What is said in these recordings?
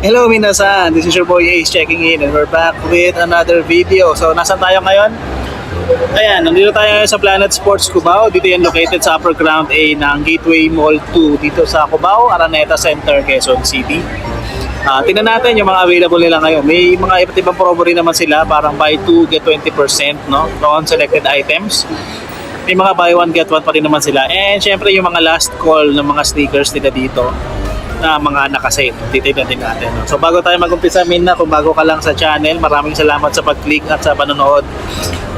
Hello minasan, this is your boy Ace checking in and we're back with another video. So nasan tayo ngayon? Ayan, nandito tayo ngayon sa Planet Sports Cubao. Dito yan located sa upper ground A ng Gateway Mall 2 dito sa Cubao, Araneta Center, Quezon City. Tingnan natin yung mga available nila ngayon. May mga iba't ibang promo rin naman sila, parang buy 2 get 20% no, on selected items. May mga buy 1 get 1 pa rin naman sila. And syempre yung mga last call ng mga sneakers nila dito na mga nakasale. Titignan din natin. No? So bago tayo mag-umpisa, Mina, kung bago ka lang sa channel, maraming salamat sa pag-click at sa panonood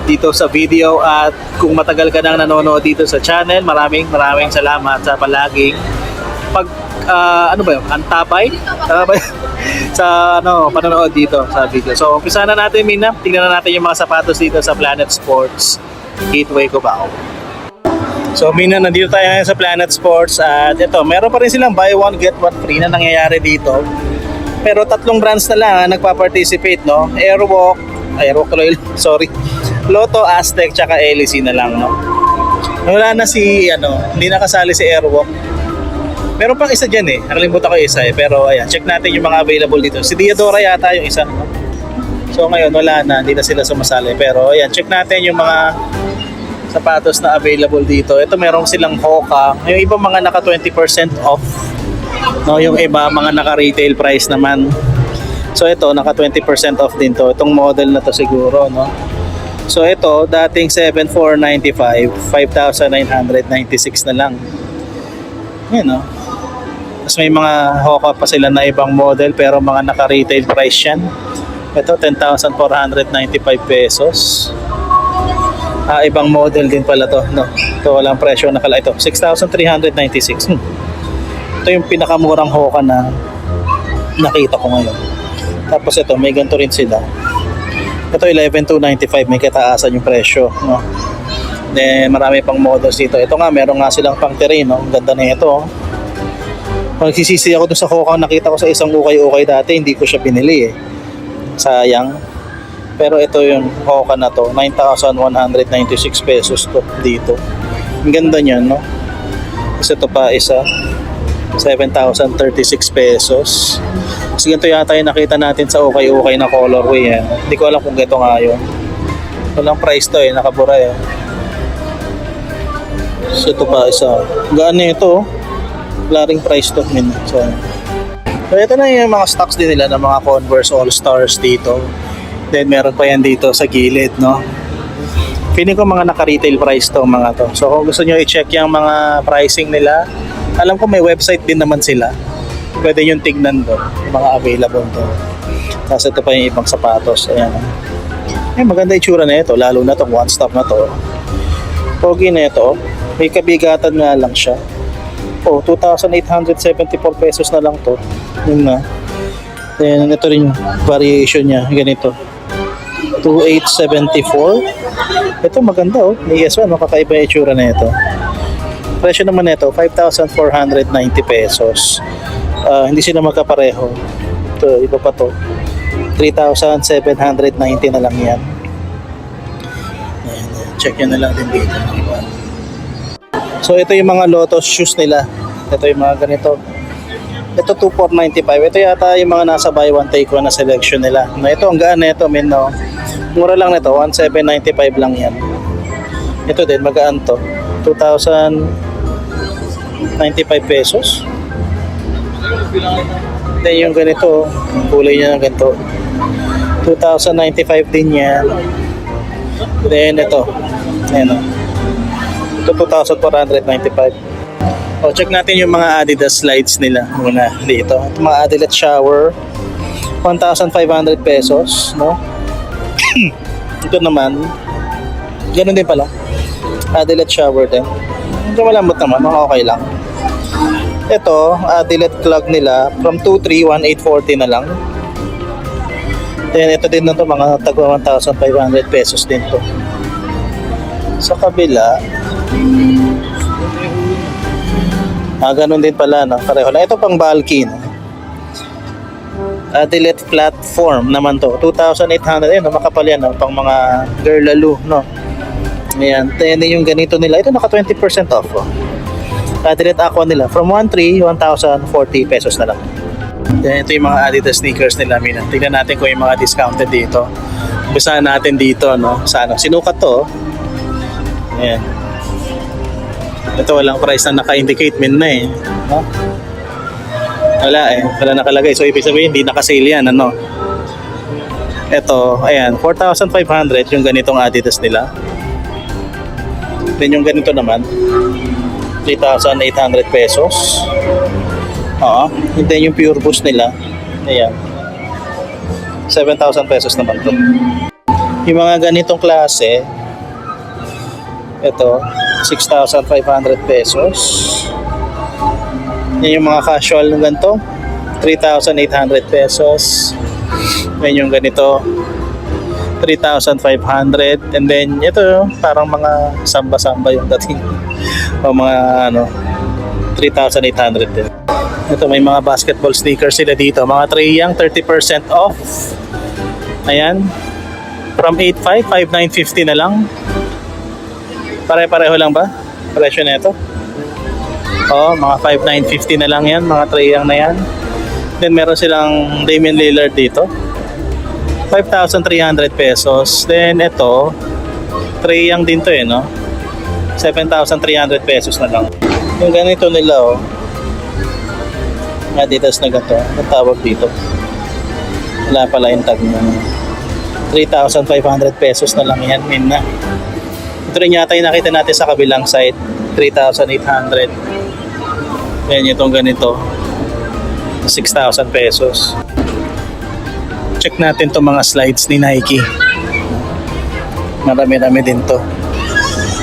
dito sa video. At kung matagal ka nang nanonood dito sa channel, maraming salamat sa palaging antabay sa panonood dito sa video. So umpisa na natin, Mina. Tingnan na natin yung mga sapatos dito sa Planet Sports Gateway Cubao. So Mina, nandito tayo ngayon sa Planet Sports at ito, meron pa rin silang buy one get one free na nangyayari dito. Pero tatlong brands na lang nagpa-participate, no? Airwalk tuloy, sorry. Lotto, Aztec, tsaka LEC na lang, no? Wala na si hindi nakasali si Airwalk. Meron pang isa diyan nakalimutan ko isa pero ayan, check natin yung mga available dito. Si Diadora yata yung isa, no? So ngayon wala na, hindi na sila sumasali. Pero ayan, check natin yung mga sapatos na available dito. Ito meron silang Hoka. Yung iba mga naka 20% off. No, yung iba mga naka retail price naman. So ito naka 20% off din to. Itong model na to siguro, no. So ito dating 7,495, 5,996 na lang. Yan, no. Tapos may mga Hoka pa sila na ibang model pero mga naka retail price yan. Ito 10,495 pesos. Ibang model din pala to, no. Ito walang presyo nakala ito. 6,396. Ito yung pinakamurang Hoka na nakita ko ngayon. Tapos ito, may ganito rin sila. Ito 11,295, may kataasan yung presyo, no. Then marami pang models dito. Ito nga, meron nga silang pang terrain, no. Ang ganda na ito, oh. Nagsisisi ako dun sa Hoka, nakita ko sa isang ukay-ukay dati, hindi ko siya binili sayang. Pero ito yung Hoka na to, 9,196 pesos to dito. Ang ganda niyan, no? Kasi ito pa isa, 7,036 pesos. Kasi ganito yata yung nakita natin sa ukay-ukay na colorway. Hindi ko alam kung ito nga yun. Walang price to nakabura So ito pa isa. Gaan na ito, wala ring price to. So ito na yung mga stocks din nila ng mga Converse All-Stars dito. Then meron pa yan dito sa gilid, no. Feeling ko mga naka-retail price to mga to. So kung gusto nyo i-check yung mga pricing nila, alam ko may website din naman sila. Pwede nyo tignan doon, yung mga available to. Tapos ito pa yung ibang sapatos. Ayan. Maganda itsura na ito, lalo na itong one stop na to. Pogi na ito. May kabigatan nga lang siya. 2,874 pesos na lang to. Yun na. Then ito rin yung variation niya, ganito. 2,874. Ito maganda May yes, kakaiba yung itsura na ito. Presyo naman nito 5,490 pesos. Hindi sila magkapareho. Ito, iba pa to. 3,790 na lang yan. Ayan, check nyo na lang din dito. So ito yung mga Lotus shoes nila. Ito yung mga ganito. Ito 2,495. Ito yata yung mga nasa buy one take one na selection nila. Ito ang gaan na ito, no. Mura lang nito, 1,795 lang yan. Ito din magaan to. 2,095 pesos. Then yung ganito, kulay niya ng ganito. 2,095 din yan. Then ito. Ayan, ito 2,495. Check natin yung mga Adidas slides nila muna dito. Ito mga Adidas shower, 1,500 pesos, no? Ito naman, ganun din pala. Adidas shower din. Hindi malambot naman, okay lang. Ito, Adidas clog nila, from 2,31840 na lang. Then ito din na to, mga tagwa 1,500 pesos din to. Sa kabila, ganun din pala, no? Pareho lang. Ito pang bulky, no? Adilet platform naman to. 2,800. Ayun, makapal yan, no? Pang mga girl lalo, no? Ayan. Then yung ganito nila. Ito naka 20% off, Adilet Aqua nila. From 1,300, 1,040 pesos na lang. Then ito yung mga Adidas sneakers nila, Mina. Tingnan natin kung yung mga discounted dito. Umpisahan natin dito, no? Sa ano? Sinukat to, oh. Ayan. Ito walang price na naka-indicate, Min na eh. No? Wala eh. Wala nakalagay. So ibig sabihin, hindi naka-sale yan, ano? Ito, ayan, 4,500 yung ganitong Adidas nila. Then yung ganito naman, 3,800 pesos. Oo. And then yung Pure Boost nila, ayan, 7,000 pesos naman to. Yung mga ganitong klase, ito, 6,500 pesos. Yan yung mga casual ng ganito, 3,800 pesos. Yan yung ganito, 3,500. And then ito parang mga samba-samba yung dating o mga ano, 3,800 din. Ito may mga basketball sneakers sila dito, mga Trae Young, 30% off. Ayan, from 8,500, 5,950 na lang. Pare-pareho lang ba presyo na ito? Oo, mga 5,950 na lang yan, mga Trae Young na yan. Then meron silang Damian Lillard dito, 5,300 pesos. Then ito, Trae Young din to eh, no? 7,300 pesos na lang. Yung ganito nila, oh, Adidas na gato, ang tawag dito, wala pala yung tag na 3,500 pesos na lang yan, Min na. Ito rin yata yung nakita natin sa kabilang side, 3,800. Yan itong ganito, 6,000 pesos. Check natin itong mga slides ni Nike. Marami-rami din to.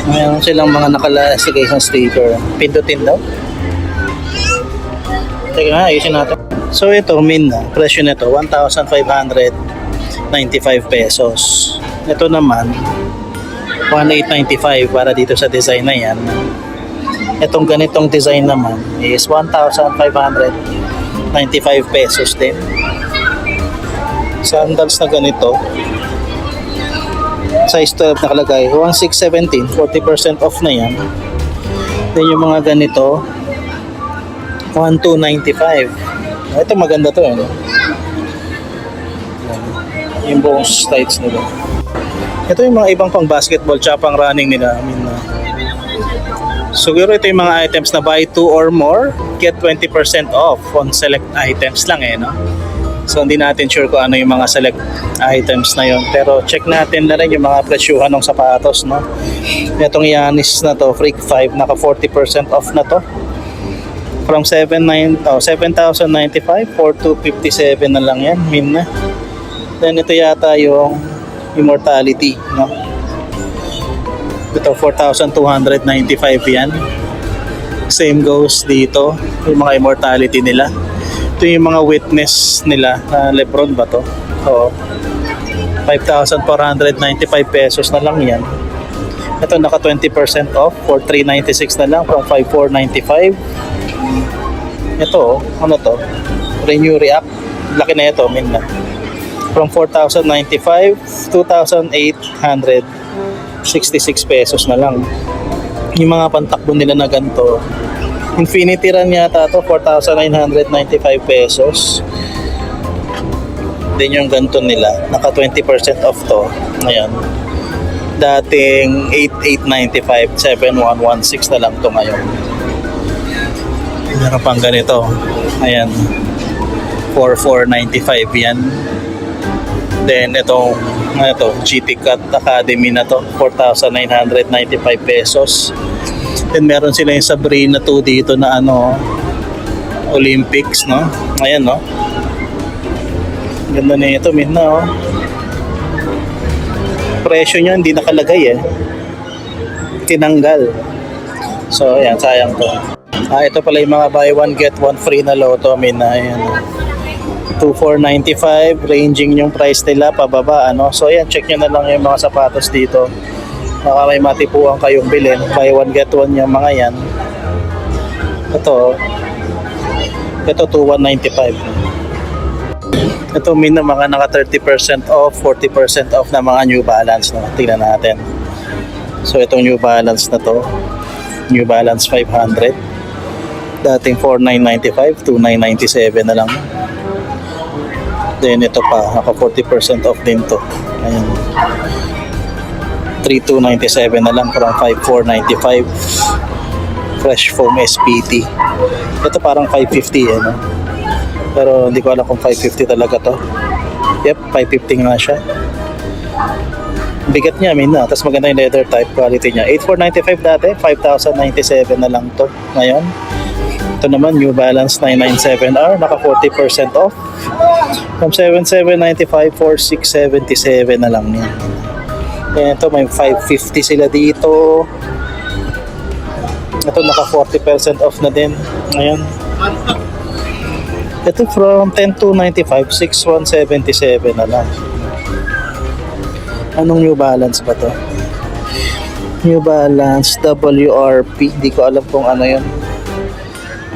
Mayroon silang mga nakalastigay sa sticker. Pindutin daw. Teka nga, ayusin natin. So ito, Min na, presyo nito 1,595 pesos. Ito naman 1,895 para dito sa design na yan. Itong ganitong design naman is 1,595 pesos din. Sandals na ganito, size 12 nakalagay, 1,617, 40% off na yan. Then yung mga ganito, 1,295. Ito maganda to, ano? Yung buong slides nila. Ito yung mga ibang pang basketball tsaka pang running nila. I mean, siguro ito yung mga items na buy 2 or more, get 20% off on select items lang eh, no? So hindi natin sure kung ano yung mga select items na yon. Pero check natin na rin yung mga presyuhan ng sapatos, no? Itong Giannis na to, Freak 5, naka 40% off na to. From 7,095, 4,257 na lang yan, Min na. Then ito yata yung Immortality, no? Ito 4,295 yan. Same goes dito, yung mga Immortality nila. Ito yung mga Witness nila na Lebron ba to? Oo. 5,495 pesos na lang yan. Ito naka 20% off for 396 na lang from 5,495. Ito, ano to? Renew React. Laki na ito, Min na. From 4,095, 2,866 pesos na lang. Yung mga pantakbo nila na ganito, Infinity Run yata to, 4,995 pesos. Then yung ganito nila, naka 20% off to. Ngayon, dating 8,895, 7,116 na lang to ngayon. Meron pang ganito, ayan, 4,495 yan. Then itong GT Cut Academy na to, 4,995 pesos. Then meron sila yung Sabrina 2 dito na ano, Olympics, no? Ayan, no? Ganda na ito, Min na, oh. Presyo nyo hindi nakalagay eh. Tinanggal. So ayan, sayang to. Ito pala yung mga buy one get one free na loto, Min na. Ayan, 2,495 ranging yung price nila pababa, ano. So ayan, check nyo na lang yung mga sapatos dito. Baka may matipuan kayong bilhin. Buy one get one yung mga yan. Ito 2,195. Ito Min na mga naka 30% off, 40% off na mga New Balance, no? Tingnan natin. So itong New Balance na to, New Balance 500, dating 4,995, 2,997 na lang. Then ito pa, naka 40% off din to. Ayan. 3,297 na lang from 5,495. Fresh foam SPT. Ito parang 550 no? Pero hindi ko alam kung 550 talaga to. Yep, 550 nga siya. Bigat niya, tapos maganda yung leather type quality niya. 8,495 dati, 5,097 na lang to ngayon. Ito naman, New Balance 997R, naka 40% off. From 7,795, 4,677 na lang yan. Yan, ito may 550 sila dito. Ito naka 40% off na din ngayon. Ito from 10,295, 6,177 na lang. Anong New Balance ba to? New Balance WRP, hindi ko alam kung ano yun.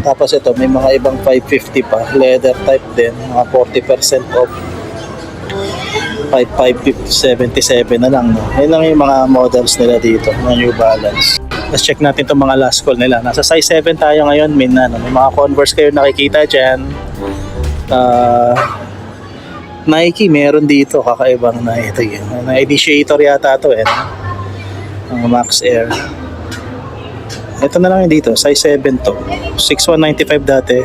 Tapos ito, may mga ibang 550 pa. Leather type din, mga 40% off. 5,577 na lang. No? Yan lang yung mga models nila dito, mga New Balance. Let's check natin itong mga last call nila. Nasa size 7 tayo ngayon, may mga Converse kayo nakikita dyan. Nike, meron dito, kakaibang na ito yun. Na initiator yata ito ang Max Air. Ito na lang yung dito, size 7 to. 6,195 dati,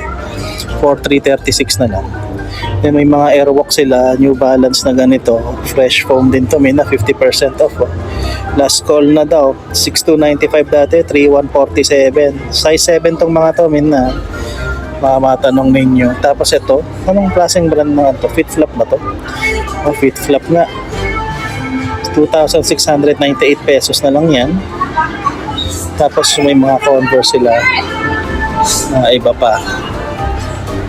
4,336 na lang. Then may mga Airwalk sila, New Balance na ganito. Fresh foam din to, may na 50% off. Last call na daw, 6,295 dati, 3,147. Size 7 tong mga to, may na. Matanong ninyo. Tapos ito, anong klaseng brand na to? Fit Flop ba to? Oh, Fit Flop nga. 2,698 pesos na lang yan. Tapos may mga Converse sila na iba pa.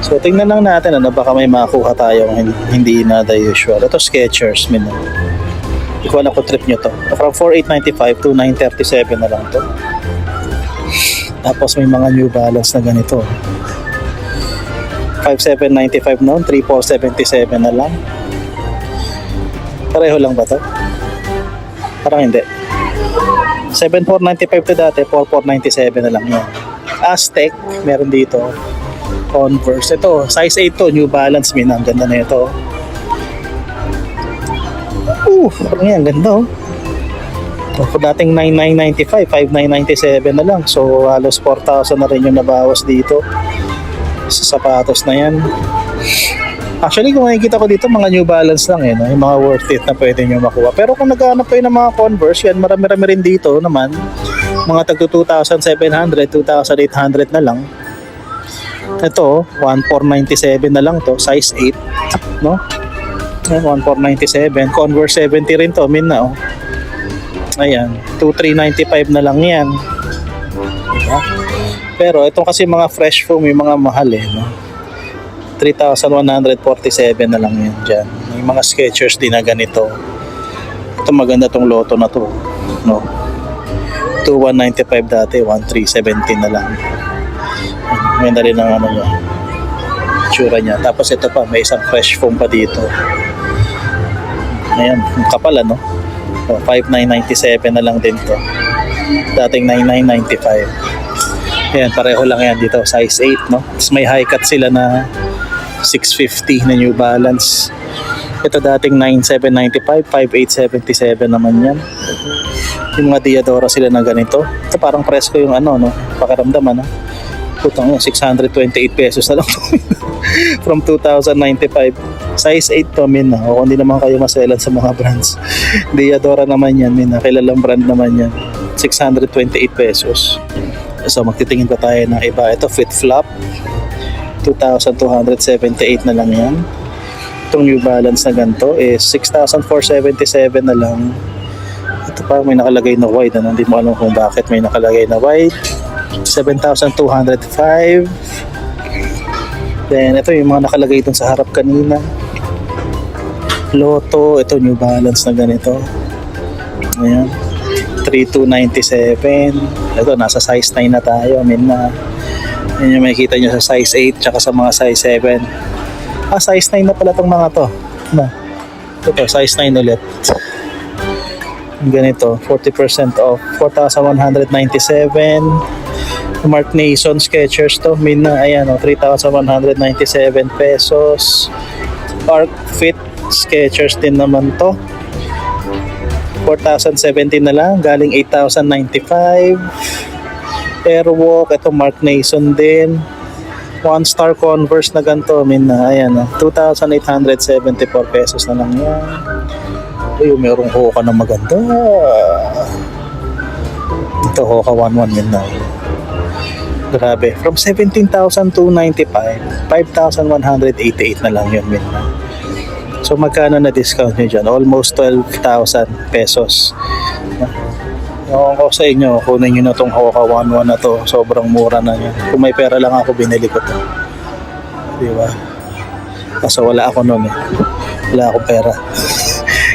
So tingnan lang natin baka may makuha tayong hindi na the usual. Ito Skechers, hindi ko alam kung trip nyo to. From 4,895 to 937 na lang to. Tapos may mga New Balance na ganito. 5,795 noon, 3,477 na lang. Pareho lang ba to? Parang hindi. 7,495 to dati, 4,497 na lang yan. Aztec, meron dito. Converse. Ito, size 8 to, New Balance, ang ganda na ito. Parang yan, ganda Kung dating 9,995, 5,997 na lang. So, halos 4,000 na rin yung nabawas dito sa sapatos na yan. Actually, kung nakikita ko dito, mga New Balance lang no? Yung mga worth it na pwede nyo makuha. Pero kung naghahanap kayo ng mga Converse, yan, marami-rami rin dito naman. Mga tagto 2,700, 2,800 na lang. Ito, 1,497 na lang to, size 8, no? 1,497. Converse 70 rin to, na Ayan, 2,395 na lang yan. Diba? Pero itong kasi mga fresh foam, yung mga mahal no? 3,147 na lang yan dyan. May mga Skechers din na ganito. Ito maganda tong Lotto na to. No? 2,195 dati, 1,317 na lang. Maganda rin ang niya. Tsura niya. Tapos ito pa, may isang fresh foam pa dito. Ayan, kapal 5,997 na lang din to. Dating 9,995. Ayan, pareho lang yan dito. Size 8, no? Tapos may high cut sila na 650 na New Balance. Ito dating 9,795, 5,877 naman yan. Yung mga Diadora sila na ganito. Ito parang presko yung no? Pakiramdam, Putang 628 pesos na lang. From 2,095. Size 8 to, O kung hindi naman kayo maselan sa mga brands. Diadora naman yan, Kilalang brand naman yan. 628 pesos. So magtitingin pa tayo ng iba. Ito Fit Flop. 2,278 na lang yan. Itong New Balance na ganito is 6,477 na lang. Ito pa may nakalagay na wide. Hindi mo alam kung bakit may nakalagay na wide. 7,205. Then ito yung mga nakalagay dun sa harap kanina. Lotto. Ito New Balance na ganito. Ayan. 3,297. Ito nasa size 9 na tayo. Yan yung makikita nyo sa size 8 tsaka sa mga size 7. Size 9 na pala itong mga to. Ito, size 9 ulit. Ganito, 40% off. 4,197. Mark Nason Skechers to. Ayan 3,197 pesos. Arc Fit Skechers din naman to. 4,017 na lang, galing 8,095. Airwalk, ito Mark Nason din. One Star Converse na ganito, ayan, 2,874 pesos na lang yan. Uy, merong Hoka na maganda. Ito Hoka 11 na. Grabe, from 17,295, 5,188 na lang yun, So magkano na discount nyo dyan? Almost 12,000 pesos. Ewan ko sa inyo, kunin nyo na itong Hoka 11 na to. Sobrang mura na yan. Kung may pera lang ako, binili ko to. Diba? Kaso wala ako nun eh. Wala akong pera.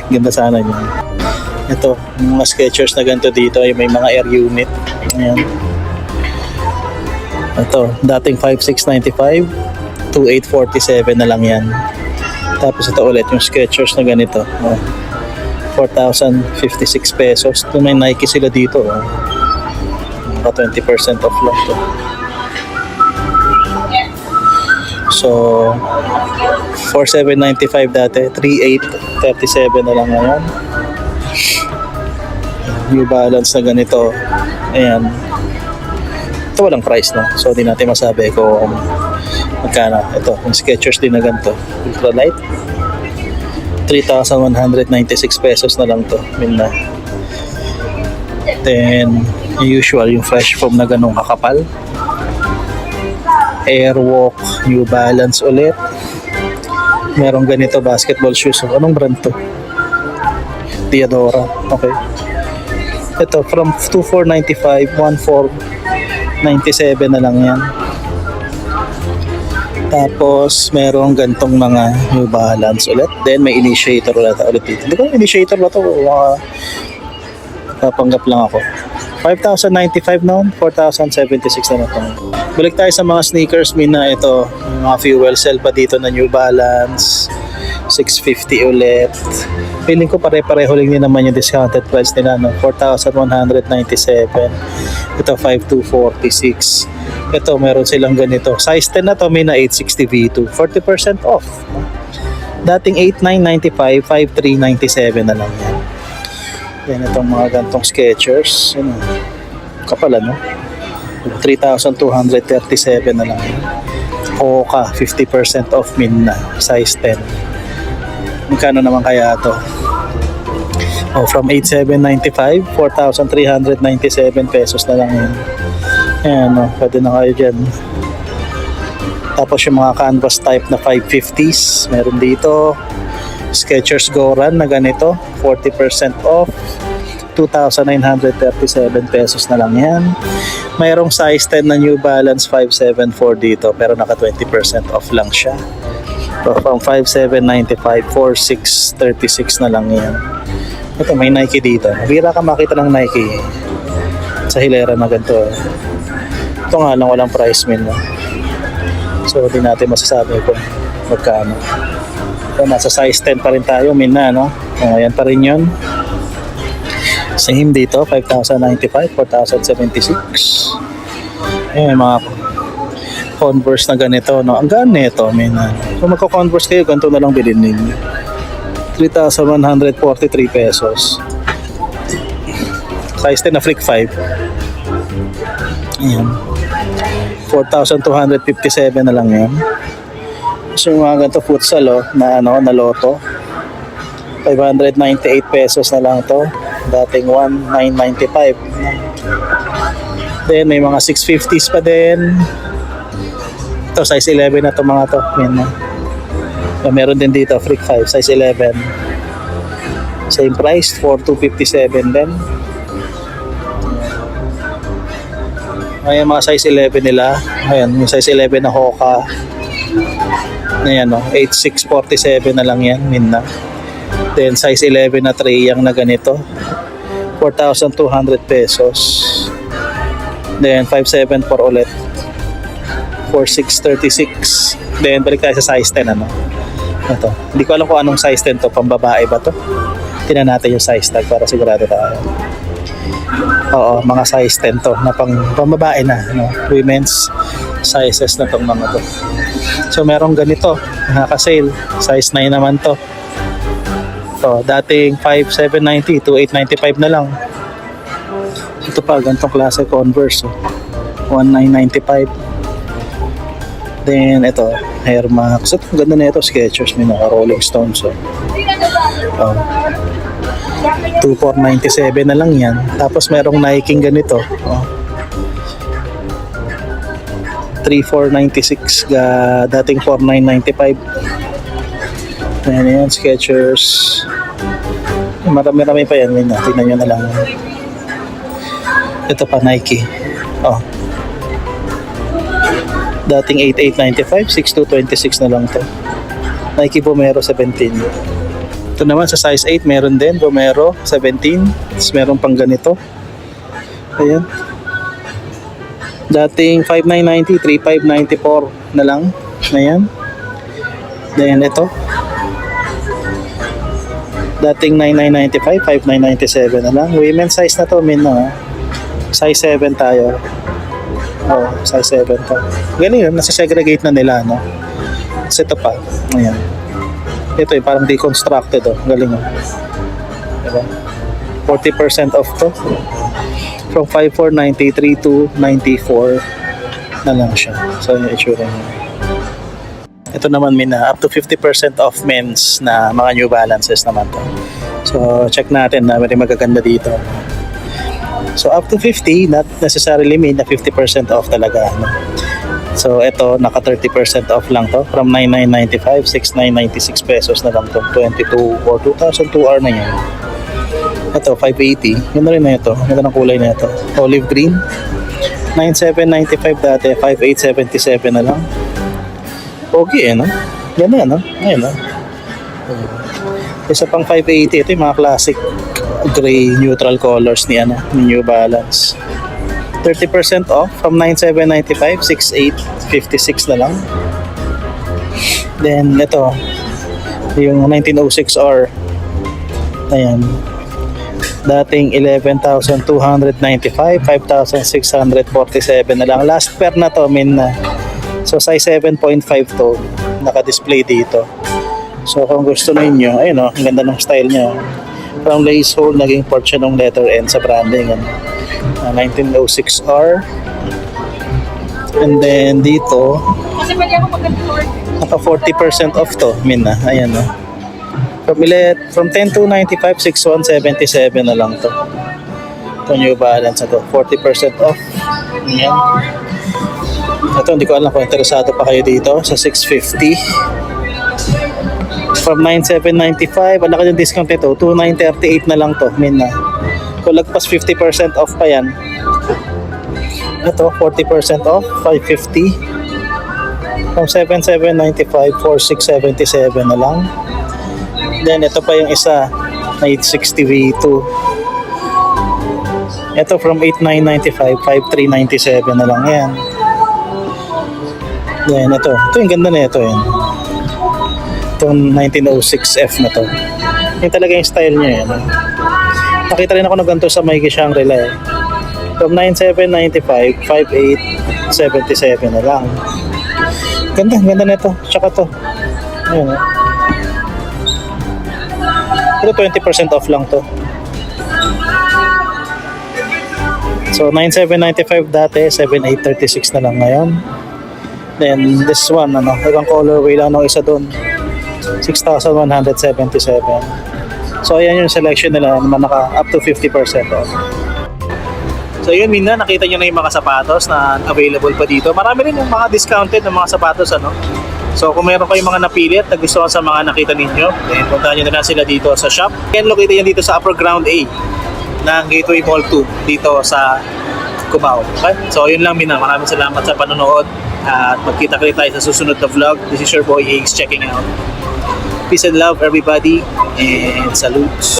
Ganda sana nyo. Ito, mga Skechers na ganito dito ay may mga air unit. Ayan. Ito, dating 5,695, 2,847 na lang yan. Tapos ito ulit, yung Skechers na ganito. 4,056 pesos. Ito may Nike sila dito. Mga 20% off lang to. So, 4,795 dati. 3,837 na lang ngayon. New Balance na ganito. Ayan. Ito walang price, no? So, di natin masabi kung magkano. Ito, yung Skechers din na ganito. Ultralight. 3,196 pesos na lang to. Minna. Then, yung usual, yung fresh foam na ganong kakapal. Airwalk, New Balance ulit. Merong ganito, basketball shoes. Anong brand to? Diadora. Okay. Ito, from 2,495, 1,497 na lang yan. Tapos, merong gantong mga New Balance ulit. Then, may Initiator ulit dito. Hindi ko Initiator ba ito? Kapanggap lang ako. 5,095 noon, 4,076 na ito. Balik tayo sa mga sneakers. Mina, ito, mga fuel cell pa dito na New Balance. 650 ulit. Feeling ko pare-pareho lang din naman yung discounted price nila, no? 4,197. Ito, 5,246. Ito, meron silang ganito. Size 10 na to, may na 860 V2. 40% off. Dating 8,995, 5,397 na lang yan. Yan, itong mga gantong Skechers. Yan, kapala, no? 3,237 na lang yan. Hoka, 50% off min na. Size 10. Magkano naman kaya ito? Oh, from 8,795, 4,397 pesos na lang yan. Ayan, no, pwede na kayo dyan. Tapos yung mga canvas type na 550s, meron dito. Skechers Goran na ganito, 40% off. 2,937 pesos na lang yan. Mayroong size 10 na New Balance 574 dito, pero naka 20% off lang siya. So from 5,795, 4,636 na lang yan. Ito, may Nike dito. Bira ka makita ng Nike sa hilera na ganito. Ito nga lang, walang price min, no? So, di natin masasabi kung magkano. So, nasa size 10 pa rin tayo, min na, no? O, ayan pa rin yun. Same dito, 5,095, 4,076. Ayan, mga Converse na ganito, no? Ang gaan nito, min na. So, magko-Converse kayo, ganito na lang bilhin ninyo. 3,143 pesos. Size 10 na Freak 5. Ayan. 4,257 na lang yan. So yung mga ganito futsal na na loto. 598 pesos na lang to. Dating 1,995. Then may mga 650s pa din. Ito size 11 na to mga to. Yan na. So, meron din dito Freak 5 size 11. Same price 4,257 din. Ayan mga size 11 nila. Ayan, yung size 11 na Hoka. Ayan 8,647 na lang yan, min na. Then size 11 na Treyang na ganito. 4,200 pesos. Then 574 ulit. 4,636. Then balik tayo sa size 10 Ito. Hindi ko alam kung anong size 10 to, pambabae ba to? Tingnan natin yung size tag para sigurado tayo. Oo, mga size 10 to na pambabae na, no? Women's sizes na tong mga to. So merong ganito, naka-sale, size 9 naman to. So dating 5,790 to 895 na lang. Ito pa, ganitong klase Converse, 1,995. Then ito, Air Max. Ito, ganda na ito, Skechers, may naka Rolling Stones. 2,497 na lang yan. Tapos merong Nike ganito. 3,496 dating 4,995. Ayan yan, Skechers. Marami-rami pa yan. Tingnan nyo na lang. Ito pa, Nike. Dating 8,895, 6,226 na lang to. Nike Vomero 17. Ito naman sa size 8, meron din Vomero 17. Tapos meron pang ganito. Ayan. Dating 5,990, 3,594 na lang. Ayan. Then ito. Dating 9,995, 5,997 na lang. Women's size na to, size 7 tayo. Size 7 to. Galing yun, nasa-segregate na nila, no? Kasi ito pa, ayan. Ito yung parang deconstructed, galing yun. Diba? 40% off to. From 5,493 to 94 na lang siya. So, yung itsura niya. Ito naman, up to 50% off men's na mga New Balances naman to. So, check natin na may magaganda dito. So up to 50, not necessarily mean na 50% off talaga. No? So ito, naka 30% off lang to. From 9,995, 6,996 pesos na lang to. 22 or 2,002 R na yan. Ito, 580. Yun na rin na ito. Ganda ng kulay na ito. Olive green. 9,795 dati. 5,877 na lang. Okay no? Ganda no? Ayun no? Isa pang 580. Ito yung mga classic gray neutral colors ni New Balance. 30% off from 9,795, 6,856 na lang. Then ito yung 1906R. Ayan. Dating 11,295, 5,647 na lang. Last pair na to, so size 7.5 to, naka-display dito. So kung gusto niyo, ayun ang ganda ng style niya. From lace hole, naging port siya ng letter N sa branding. 1906R. And then dito, naka 40% off to, ayan no. From 10 to 95, 6,177 na lang to. Ito New Balance na to, 40% off. Ayan. Ito, hindi ko alam kung interesado pa kayo dito sa 650. From 9,795, ang laki ng discount nito, 2,938 na lang to, Kung lagpas 50% off pa yan. Ito, 40% off, 550. From 7,795, 4,677 na lang. Then, ito pa yung isa, 860 V2. Ito, from 8,995, 5,397 na lang yan. Then, ito yung ganda na ito, yan. Itong 1906F na to. Yung talaga yung style niya. Nakita rin ako na ganito sa Mikey Shangri-La. From 9,795, 5,877 na lang. Ganda na ito. Tsaka to. Ayan. Ito 20% off lang to. So 9,795 dati, 7,836 na lang ngayon. Then this one, ibang colorway lang isa doon. 6,177. So ayan yung selection nila naman, naka up to 50% off. So yun, nakita nyo na yung mga sapatos na available pa dito. Marami rin yung mga discounted na mga sapatos So kung meron kayong mga napili at nagustuhan sa mga nakita ninyo, then puntahan nyo na lang sila dito sa shop. Yan, located yan dito sa Upper Ground A ng Gateway Mall 2 dito sa Cubao. Okay? So yun lang, maraming salamat sa panonood at magkita-kita tayo sa susunod na vlog. This is your boy Ace checking out. Peace and love everybody, and salutes.